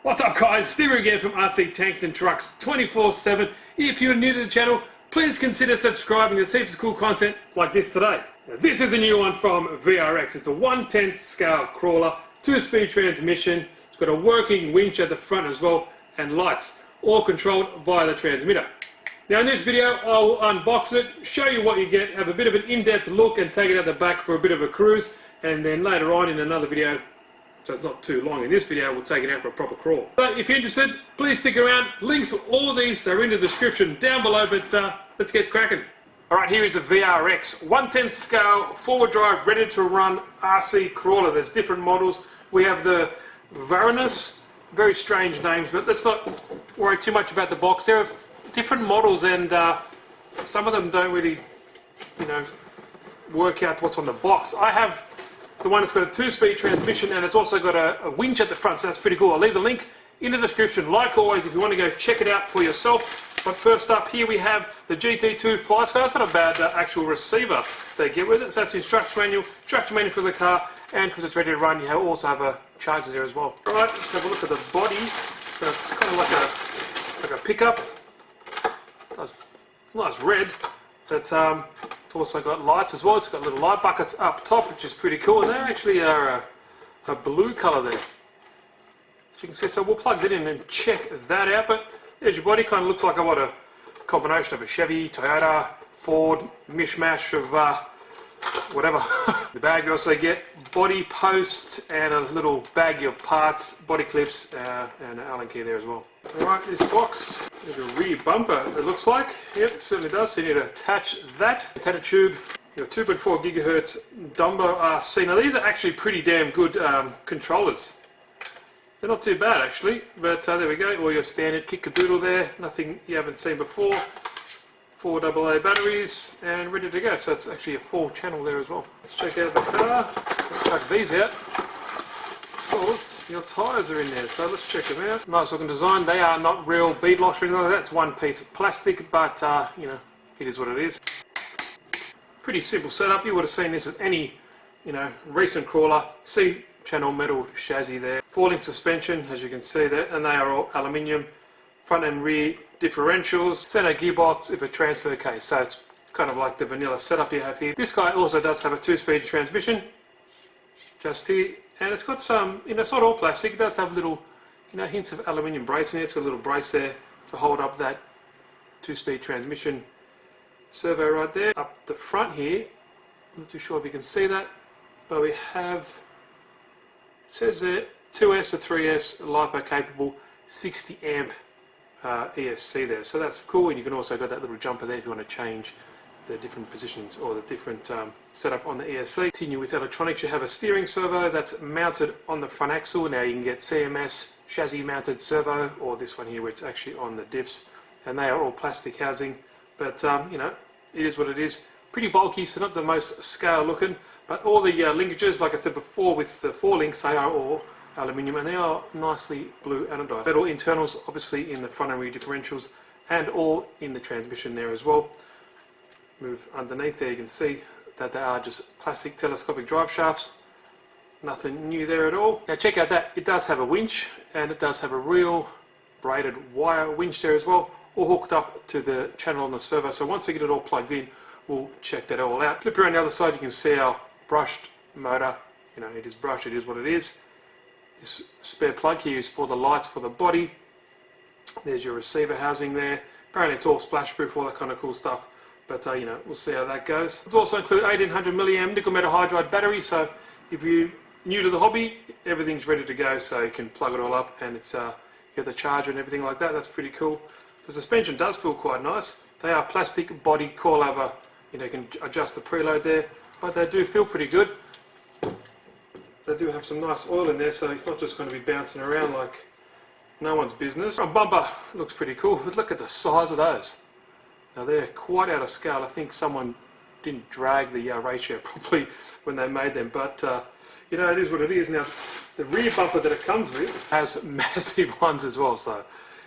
What's up guys, Steve again from RC Tanks and Trucks 24/7. If you're new to the channel, please consider subscribing to see some cool content like this today. Now, this is a new one from VRX. It's a 1/10 scale crawler, 2-speed transmission. It's got a working winch at the front as well and lights, all controlled via the transmitter. Now in this video I'll unbox it, show you what you get, have a bit of an in-depth look and take it out the back for a bit of a cruise, and then later on in another video, so it's not too long in this video, we'll take it out for a proper crawl. So if you're interested, please stick around. Links for all these are in the description down below, but let's get cracking. Alright, here is a VRX 1/10 scale, 4-wheel drive, ready to run RC crawler. There's different models. We have the Varanus, very strange names, but let's not worry too much about the box. There are different models and some of them don't really, work out what's on the box. I have the one that's got a 2-speed transmission and it's also got a winch at the front, so that's pretty cool. I'll leave the link in the description, like always, if you want to go check it out for yourself. But first up, here we have the GT2 FlySpar. It's not a bad actual receiver they get with it. So that's the instruction manual for the car, and because it's ready to run, you also have a charger there as well. Alright, let's have a look at the body. So it's kind of like a pickup. Nice red, but it's also got lights as well. It's got little light buckets up top, which is pretty cool, and they actually are a blue colour there, as you can see. So we'll plug that in and check that out. But there's your body. Kind of looks like a combination of a Chevy, Toyota, Ford, mishmash of whatever. The bag you also get body posts and a little baggie of parts, body clips, and an Allen key there as well. Alright, this box, there's a rear bumper, it looks like. Yep, it certainly does. So you need to attach that. Attach a tube, your 2.4 gigahertz Dumbo RC. Now these are actually pretty damn good controllers. They're not too bad actually, but there we go. All your standard kit caboodle there, nothing you haven't seen before. 4 AA batteries and ready to go. So it's actually a 4-channel there as well. Let's check out the car. Let's check these out. Of course, your tyres are in there, so let's check them out. Nice looking design. They are not real bead locks or anything like that. It's one piece of plastic, but it is what it is. Pretty simple setup. You would have seen this with any, recent crawler. C-channel metal chassis there. 4-link suspension, as you can see there, and they are all aluminium. Front and rear differentials, center gearbox with a transfer case, so it's kind of like the vanilla setup you have here. This guy also does have a 2-speed transmission, just here, and it's got some, it's not all plastic. It does have little, hints of aluminium brace in it. It's got a little brace there to hold up that 2-speed transmission servo right there. Up the front here, I'm not too sure if you can see that, but we have, it says there, 2S or 3S LiPo capable, 60 amp ESC there, so that's cool. And you can also got that little jumper there if you want to change the different positions or the different setup on the ESC. Continue with electronics. You have a steering servo that's mounted on the front axle. Now you can get CMS chassis mounted servo, or this one here where it's actually on the diffs, and they are all plastic housing, but it is what it is. Pretty bulky, so not the most scale looking, but all the linkages, like I said before, with the 4 links, they are all aluminium, and they are nicely blue anodized. Metal internals obviously in the front and rear differentials, and all in the transmission there as well. Move underneath there, you can see that they are just plastic telescopic drive shafts. Nothing new there at all. Now check out that, it does have a winch, and it does have a real braided wire winch there as well, all hooked up to the channel on the servo. So once we get it all plugged in, we'll check that all out. Flip around the other side, you can see our brushed motor. It is brushed, it is what it is. This spare plug here is for the lights for the body. There's your receiver housing there. Apparently it's all splash proof, all that kind of cool stuff. But we'll see how that goes. It also include 1800 milliamp nickel metal hydride battery. So if you're new to the hobby, everything's ready to go. So you can plug it all up, and it's you get the charger and everything like that. That's pretty cool. The suspension does feel quite nice. They are plastic body coilover. You can adjust the preload there, but they do feel pretty good. They do have some nice oil in there, so it's not just going to be bouncing around like no one's business. Front bumper looks pretty cool, but look at the size of those. Now they're quite out of scale. I think someone didn't drag the ratio properly when they made them, but it is what it is. Now the rear bumper that it comes with has massive ones as well, so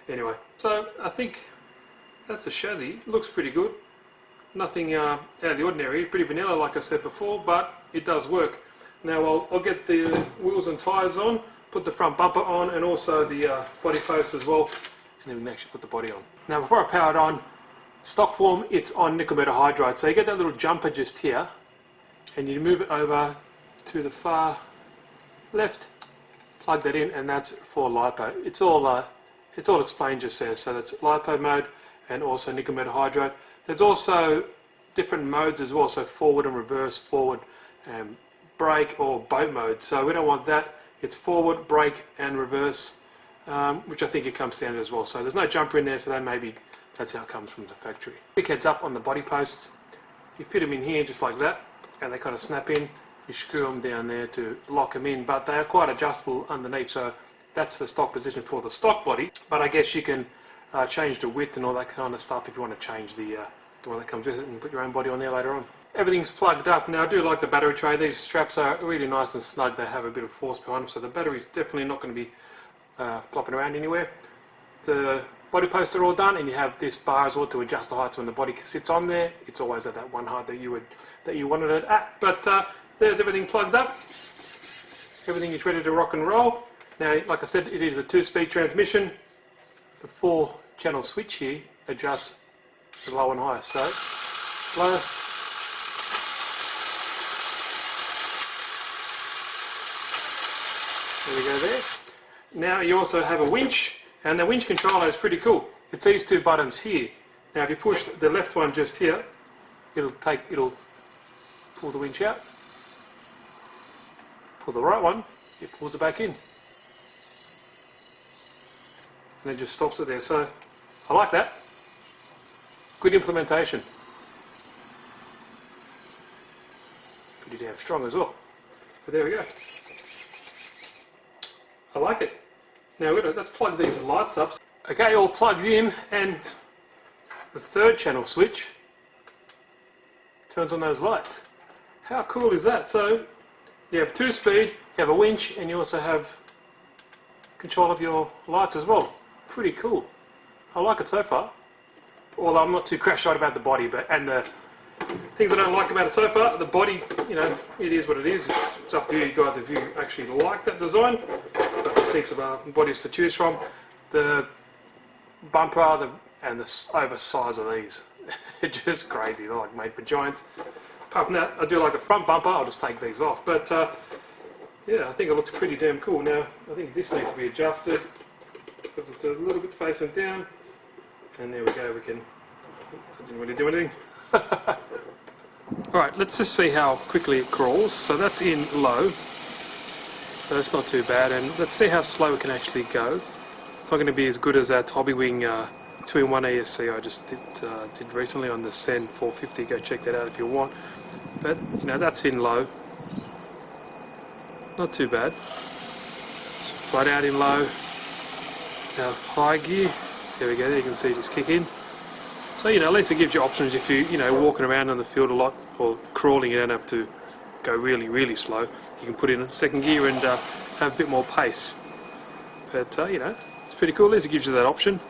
anyway. So I think that's the chassis. It looks pretty good. Nothing out of the ordinary, pretty vanilla like I said before, but it does work. Now I'll get the wheels and tyres on. put the front bumper on and also the body post as well, and then we can actually put the body on. Now before I power it on, stock form it's on nickel metal hydride, so you get that little jumper just here and you move it over to the far left, plug that in, and that's for LiPo. It's all explained just there, so that's LiPo mode and also nickel metal hydride. There's also different modes as well, so forward and reverse, forward and brake, or boat mode. So we don't want that. It's forward, brake and reverse, which I think it comes standard as well. So there's no jumper in there, so that's how it comes from the factory. Quick heads up on the body posts. You fit them in here just like that, and they kind of snap in. You screw them down there to lock them in, but they are quite adjustable underneath, so that's the stock position for the stock body. But I guess you can change the width and all that kind of stuff if you want to change the one that comes with it and put your own body on there later on. Everything's plugged up. Now I do like the battery tray. These straps are really nice and snug. They have a bit of force behind them, so the battery's definitely not going to be flopping around anywhere. The body posts are all done, and you have this bar as well to adjust the height. So when the body sits on there, it's always at that one height that you wanted it at. But there's everything plugged up. Everything is ready to rock and roll. Now, like I said, it is a 2-speed transmission. The 4-channel switch here adjusts the low and high. So low. There we go there. Now you also have a winch, and the winch controller is pretty cool. It's these 2 buttons here. Now if you push the left one just here, it'll pull the winch out. Pull the right one, it pulls it back in. And it just stops it there. So I like that. Good implementation. Pretty damn strong as well. But there we go. I like it. Now let's plug these lights up. Okay, all plugged in, and the 3rd channel switch turns on those lights. How cool is that? So you have 2-speed, you have a winch, and you also have control of your lights as well. Pretty cool. I like it so far. Although I'm not too crash-eyed about the body, and the things I don't like about it so far, the body, it is what it is. It's up to you guys if you actually like that design. But there's heaps of bodies to choose from. The bumper and the oversize of these, it's just crazy. They're like made for giants. Apart from that, I do like the front bumper. I'll just take these off. But yeah, I think it looks pretty damn cool. Now, I think this needs to be adjusted because it's a little bit facing down. And there we go. I didn't really do anything. Alright, let's just see how quickly it crawls. So that's in low, so that's not too bad, and let's see how slow it can actually go. It's not going to be as good as that Hobbywing 2-in-1 ESC I just did recently on the Sen 450. Go check that out if you want. But that's in low, not too bad. It's flat out in low. Now high gear, there we go, there you can see it just kick in. So at least it gives you options if you're walking around in the field a lot or crawling. You don't have to go really, really slow. You can put in a 2nd gear and have a bit more pace. But it's pretty cool. At least it gives you that option.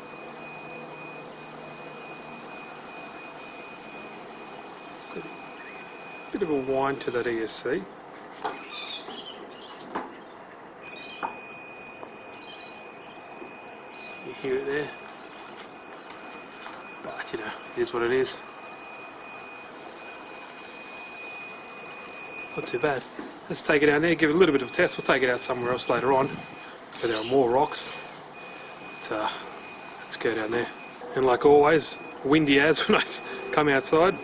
Bit of a whine to that ESC. You hear it there. But it is what it is. Not too bad. Let's take it out there, give it a little bit of a test. We'll take it out somewhere else later on where there are more rocks. But, let's go down there. And like always, windy as when I come outside.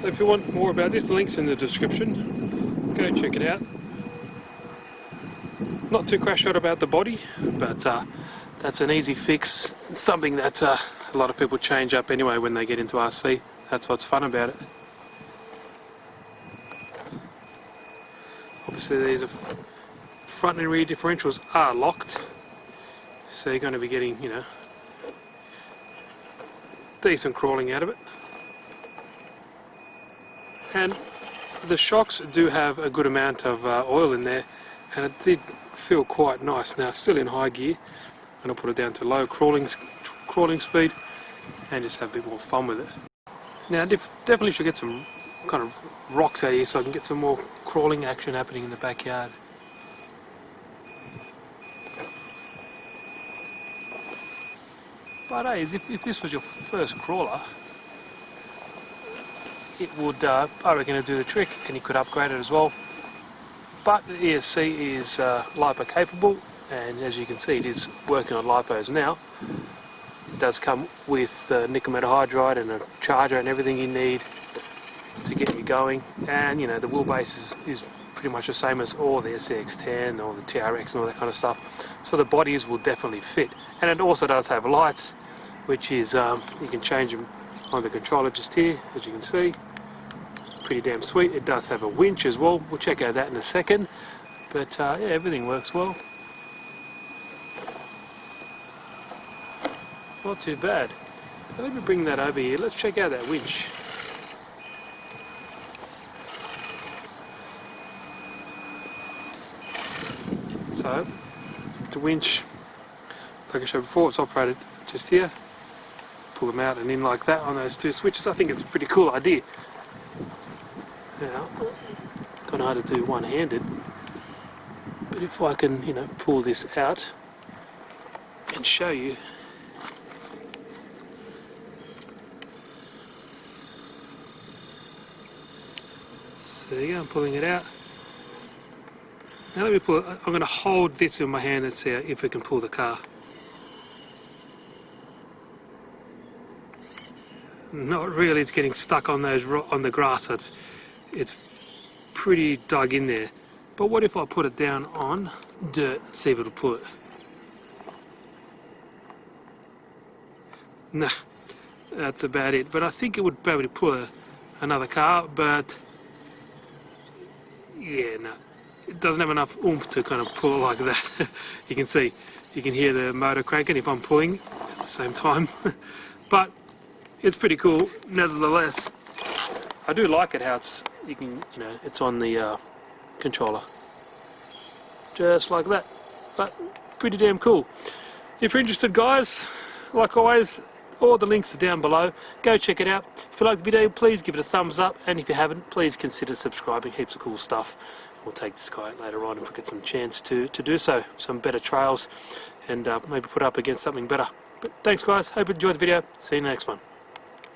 So if you want more about this, the link's in the description. Go check it out. Not too crash-eyed about the body, but that's an easy fix. Something that a lot of people change up anyway when they get into RC. That's what's fun about it. Obviously these front and rear differentials are locked, so you're going to be getting, decent crawling out of it. And the shocks do have a good amount of oil in there, and it did feel quite nice. Now it's still in high gear, and I'll put it down to low crawling speed and just have a bit more fun with it. Now definitely should get some kind of rocks out here so I can get some more crawling action happening in the backyard. But hey, if this was your first crawler, it would, I reckon, it'd do the trick, and you could upgrade it as well. But the ESC is LiPo capable, and as you can see, it is working on LiPos now. It does come with nickel metal hydride and a charger and everything you need to get you going. And you know, the wheelbase is pretty much the same as all the SCX10 or the TRX and all that kind of stuff. So the bodies will definitely fit. And it also does have lights, which is, you can change them on the controller just here, as you can see. Pretty damn sweet. It does have a winch as well. We'll check out that in a second. But yeah, everything works well. Not too bad. So let me bring that over here. Let's check out that winch. So, the winch, like I showed before, it's operated just here. Pull them out and in like that on those two switches. I think it's a pretty cool idea. Now, kind of hard to do one-handed, but if I can, you know, pull this out and show you. So there you go, I'm pulling it out. Now let me pull it. I'm going to hold this in my hand and see if we can pull the car. Not really, it's getting stuck on those on the grass. So it's pretty dug in there. But what if I put it down on dirt, see if it'll pull it? Nah, that's about it. But I think it would be able to pull another car, but yeah, no. It doesn't have enough oomph to kind of pull like that. You can see, you can hear the motor cranking if I'm pulling at the same time. But it's pretty cool, nevertheless. I do like it how it's, you know, it's on the controller, just like that. But pretty damn cool. If you're interested, guys, like always, all the links are down below. Go check it out. If you like the video, please give it a thumbs up, and if you haven't, please consider subscribing. Heaps of cool stuff. We'll take this guy out later on if we get some chance to do so. Some better trails, and maybe put it up against something better. But thanks, guys. Hope you enjoyed the video. See you in the next one.